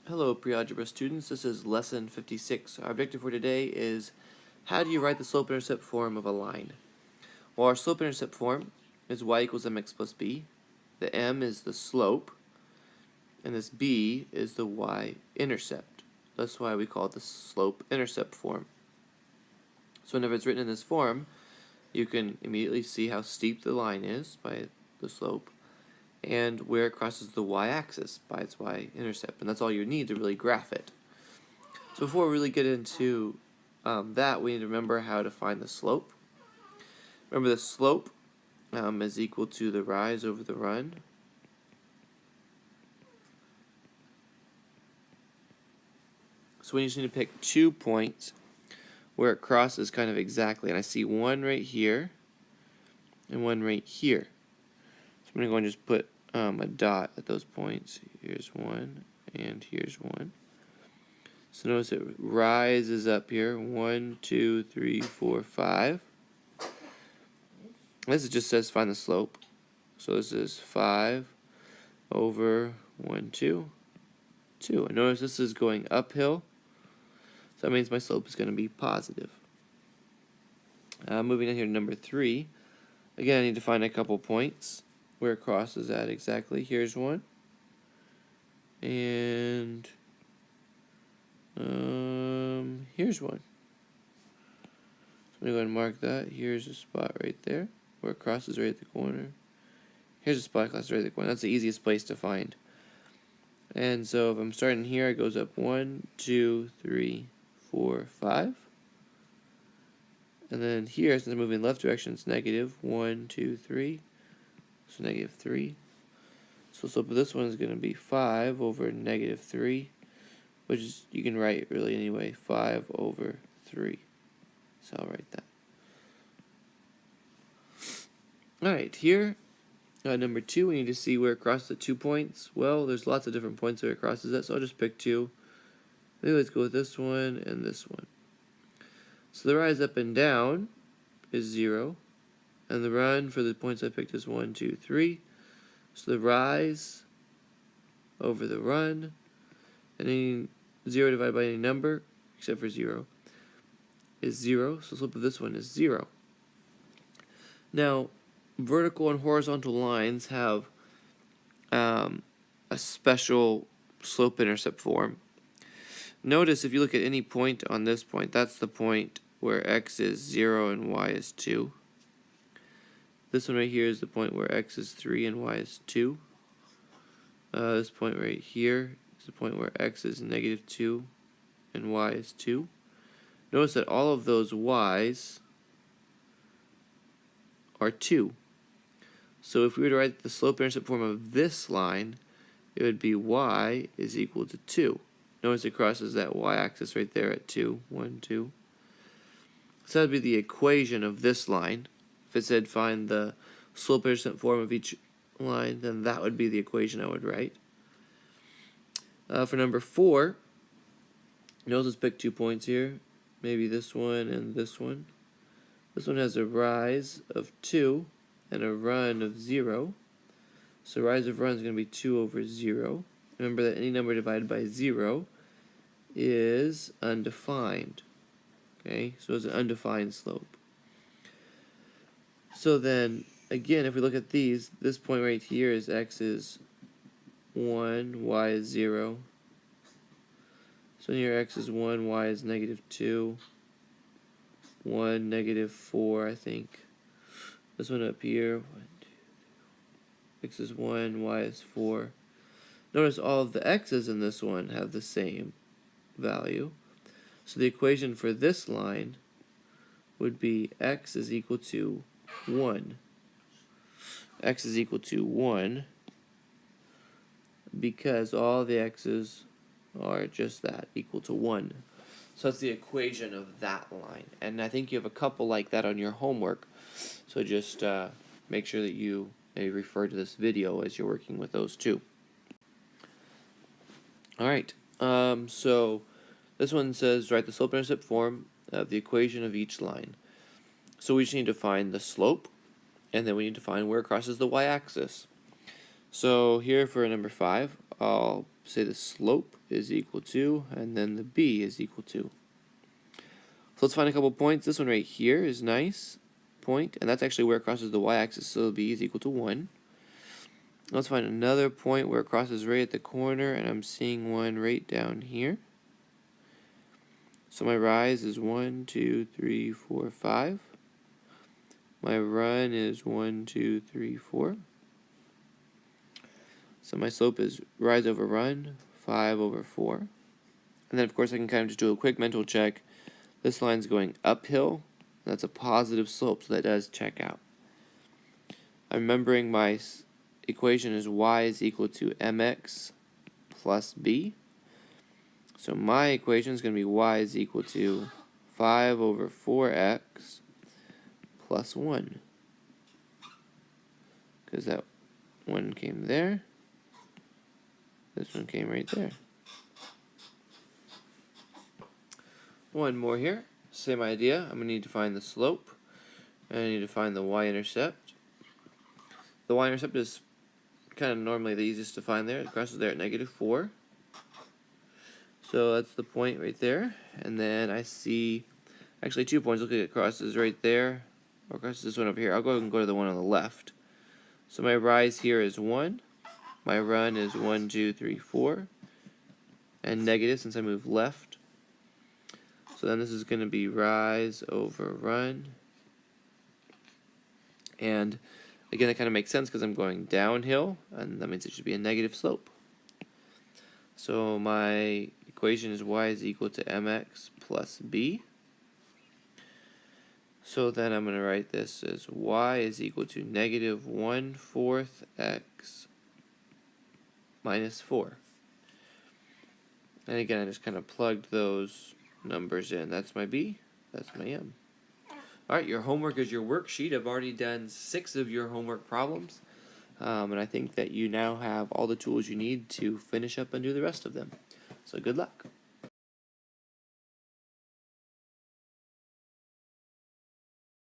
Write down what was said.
Hello, Prealgebra students. This is lesson 56. Our objective for today is how do you write the slope-intercept form of a line? Well, our slope-intercept form is y equals mx plus b. The m is the slope, and this b is the y-intercept. That's why we call it the slope-intercept form. So whenever it's written in this form, you can immediately see how steep the line is by the slope, and where it crosses the y-axis by its y-intercept, and that's all you need to really graph it. So before we really get into that, we need to remember how to find the slope. Remember the slope is equal to the rise over the run. So we just need to pick 2 points where it crosses kind of exactly, and I see one right here and one right here. So I'm going to go and just put a dot at those points. Here's one, and here's one. So notice it rises up here. 1, 2, 3, 4, 5. This just says find the slope. So this is 5 over 1, 2, 2. And notice this is going uphill. So that means my slope is going to be positive. Moving on here to number 3. Again, I need to find a couple points where it crosses at exactly. Here's one. And here's one. So I'm going to go ahead and mark that. Here's a spot right there where it crosses right at the corner. Here's a spot crosses right at the corner. That's the easiest place to find. And so if I'm starting here, it goes up 1, 2, 3, 4, 5. And then here, since I'm moving left direction, it's negative 1, 2, 3. So negative 3. So the slope of this one is going to be 5 over negative 3, which is, you can write really anyway, 5 over 3. So I'll write that. Alright, here, number 2, we need to see where it crosses at 2 points. Well, there's lots of different points where it crosses at, so I'll just pick 2. Maybe let's go with this one and this one. So the rise up and down is 0, and the run for the points I picked is 1, 2, 3. So the rise over the run, and any 0 divided by any number, except for 0, is 0. So the slope of this one is 0. Now, vertical and horizontal lines have a special slope-intercept form. Notice if you look at any point on this point, that's the point where x is 0 and y is 2. This one right here is the point where x is 3 and y is 2. This point right here is the point where x is negative 2 and y is 2. Notice that all of those y's are 2. So if we were to write the slope-intercept form of this line, it would be y is equal to 2. Notice it crosses that y-axis right there at 2. 1, 2. So that would be the equation of this line. If it said find the slope-intercept form of each line, then that would be the equation I would write. For number 4, notice let's pick 2 points here. Maybe this one and this one. This one has a rise of 2 and a run of 0. So rise of run is going to be 2 over 0. Remember that any number divided by 0 is undefined. Okay, so it's an undefined slope. So then, again, if we look at these, this point right here is x is 1, y is 0. So here x is 1, y is negative 2, 1, negative 4, I think. This one up here, 1, 2, x is 1, y is 4. Notice all of the x's in this one have the same value. So the equation for this line would be x is equal to 1. X is equal to 1 because all the x's are just that, equal to 1. So that's the equation of that line. And I think you have a couple like that on your homework. So just make sure that you maybe refer to this video as you're working with those two. Alright, so this one says write the slope-intercept form of the equation of each line. So we just need to find the slope, and then we need to find where it crosses the y-axis. So here for number 5, I'll say the slope is equal to, and then the b is equal to. So let's find a couple points. This one right here is nice point, and that's actually where it crosses the y-axis, so b is equal to 1. Let's find another point where it crosses right at the corner, and I'm seeing one right down here. So my rise is 1, 2, 3, 4, 5. My run is 1, 2, 3, 4. So my slope is rise over run, 5 over 4. And then of course I can kind of just do a quick mental check. This line's going uphill. That's a positive slope, so that does check out. I'm remembering my equation is y is equal to mx plus b. So my equation is going to be y is equal to 5 over 4x plus 1. Because that one came there. This one came right there. One more here. Same idea. I'm going to need to find the slope. And I need to find the y-intercept. The y-intercept is kind of normally the easiest to find there. It crosses there at -4. So that's the point right there. And then I see actually 2 points. Look at it crosses right there. Or crosses this one over here. I'll go ahead and go to the one on the left. So my rise here is 1. My run is 1, 2, 3, 4. And negative since I move left. So then this is going to be rise over run. And again, that kind of makes sense because I'm going downhill, and that means it should be a negative slope. So my equation is y is equal to mx plus b. So then I'm going to write this as y is equal to -1/4 x minus 4. And again, I just kind of plugged those numbers in. That's my b, that's my m. Alright, your homework is your worksheet. I've already done 6 of your homework problems. And I think that you now have all the tools you need to finish up and do the rest of them. So good luck.